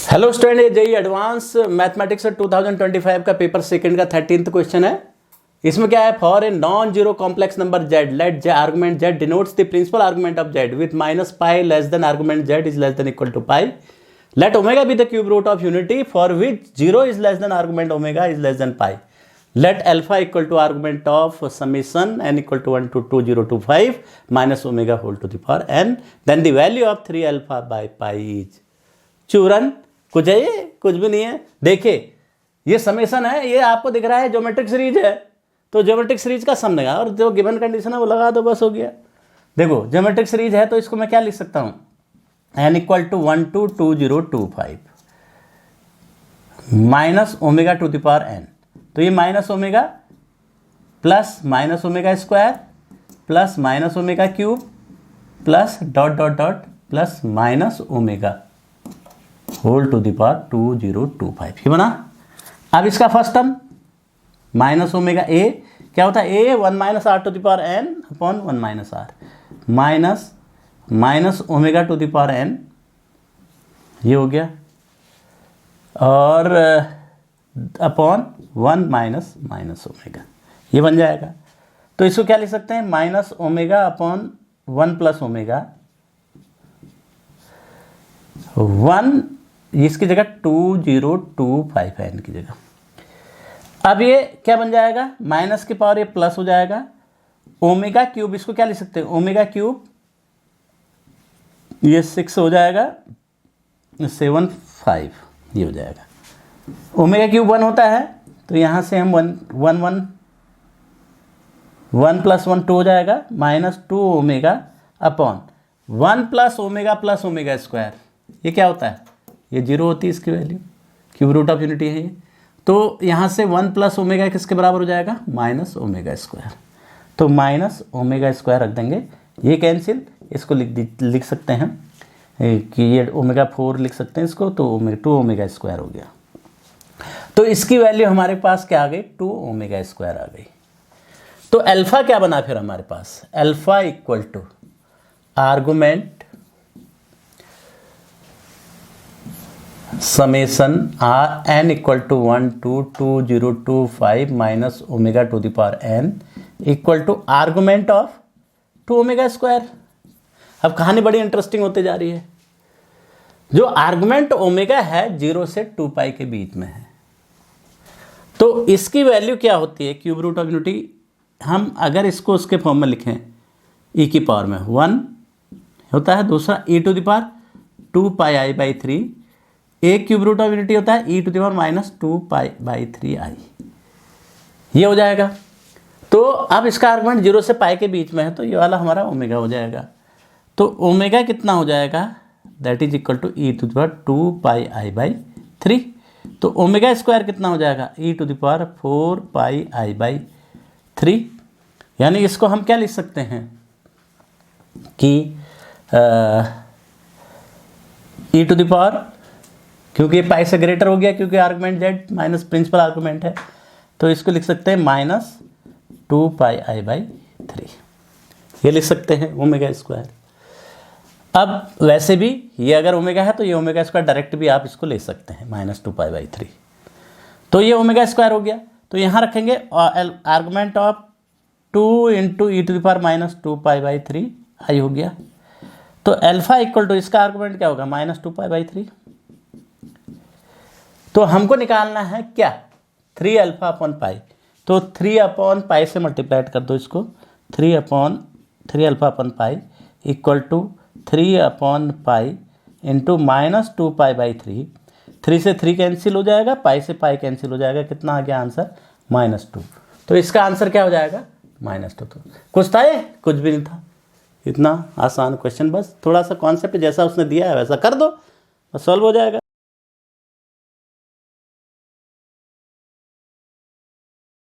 Hello student, ये JEE advance mathematics 2025 का paper second का 13th क्वेश्चन है। इसमें क्या है, for a non zero complex number z let j argument z denotes the principal argument of z with minus pi less than argument z is less than equal to pi. Let omega be the cube root of unity for which zero is less than argument omega is less than pi. Let alpha equal to argument of summation n equal to 1 to 2025 minus omega whole to the power n then the value of 3 alpha by pi is. चूरन कुछ है, ये कुछ भी नहीं है। देखिए ये समेशन है, ये आपको दिख रहा है ज्योमेट्रिक सीरीज है, तो ज्योमेट्रिक सीरीज का सम लगा और जो गिवन कंडीशन है वो लगा दो, बस हो गया। देखो ज्योमेट्रिक सीरीज है तो इसको मैं क्या लिख सकता हूँ, n equal to 1 to 2025 minus omega to the power n। तो ये minus omega plus minus omega square plus minus omega cube plus dot dot dot plus minus omega whole to the power 2025। ये बना। अब इसका first term minus omega a क्या होता है, a 1 minus r to the power n upon 1 minus r minus minus omega to the power N, ये हो गया, और अपॉन 1 माइनस माइनस ओमेगा, ये बन जाएगा। तो इसको क्या लिख सकते हैं, minus omega upon 1 plus omega 1, इसकी जगह 2025 है एन की जगह। अब ये क्या बन जाएगा, माइनस की पावर ये प्लस हो जाएगा, ओमेगा क्यूब इसको क्या लिख सकते हैं, ओमेगा क्यूब ये 6 हो जाएगा 75, ये हो जाएगा। ओमेगा क्यूब 1 होता है तो यहाँ से हम 1 प्लस 1 2 हो जाएगा minus 2 omega upon 1 plus omega square, ये क्या होता है, ये 0 होती है इसकी वैल्यू, क्यूब रूट ऑफ यूनिटी है ये। तो यहाँ से 1 प्लस ओमेगा किसके बराबर हो जाएगा, माइनस ओमेगा स्क्वायर। तो माइनस ओमेगा स्क्वायर रख देंगे, ये कैंसिल, इसको लिख सकते हैं कि ये ओमेगा 4 लिख सकते हैं इसको, तो 2 ओमेगा स्क्वायर हो गया। तो इसकी वैल्यू हमारे पास क्या आ गई, 2 ओमेगा स्क्वायर आ गई। तो अल्फा क्या बना फिर हमारे पास, alpha equal to argument summation r n equal to 1 to 2025 minus omega to the power n equal to argument of 2 omega square. अब कहानी बड़ी इंटरेस्टिंग होती जा रही है। जो आर्गुमेंट ओमेगा है 0 से 2 पाई के बीच में है, तो इसकी वैल्यू क्या होती है, क्यूब रूट ऑफ यूनिटी। हम अगर इसको उसके फॉर्म में लिखें, ई की पावर में 1 होता है, दूसरा e to the power 2 pi i by 3, एक क्यूब रूट ऑफ यूनिटी होता है e to the power minus 2 pi by 3 i, ये हो जाएगा। तो अब इसका आर्गुमेंट 0 से पाई के बीच में है, तो ये वाला हमारा ओमेगा हो जाएगा। तो ओमेगा कितना हो जाएगा, that is equal to e to the power 2 pi i by 3। तो ओमेगा स्क्वायर कितना हो जाएगा, e to the power 4 pi i by 3। यानी इसको हम क्या लिख सकते हैं कि ई टू द पावर, क्योंकि ये पाई से ग्रेटर हो गया, क्योंकि argument z minus principal argument है, तो इसको लिख सकते हैं माइनस 2 पाई आई बाई 3, ये लिख सकते हैं ओमेगा स्क्वायर। अब वैसे भी ये अगर ओमेगा है तो ये ओमेगा स्क्वायर डायरेक्ट भी आप इसको ले सकते हैं माइनस 2 पाई बाई 3। तो ये ओमेगा स्क्वायर हो गया। तो यहाँ रखेंगे argument of 2 into e to the power minus 2 pi by 3 i हो गया। तो अल्फा इक्वल टू इसका आर्गुमेंट क्या होगा, माइनस 2 पाई बाई 3। तो हमको निकालना है क्या, 3 अल्फा अपॉन पाई। तो 3 अपॉन पाई से मल्टीप्लाइड कर दो इसको, 3 alpha upon pi equal to 3 upon pi into minus 2 pi by 3। 3 से 3 कैंसिल हो जाएगा, पाई से पाई कैंसिल हो जाएगा, कितना आ गया आंसर, -2। तो इसका आंसर क्या हो जाएगा, -2। तो कुछ था ये, कुछ भी नहीं था, इतना आसान क्वेश्चन, बस थोड़ा सा कॉन्सेप्ट जैसा उसने दिया है वैसा कर दो, बस सॉल्व हो जाएगा।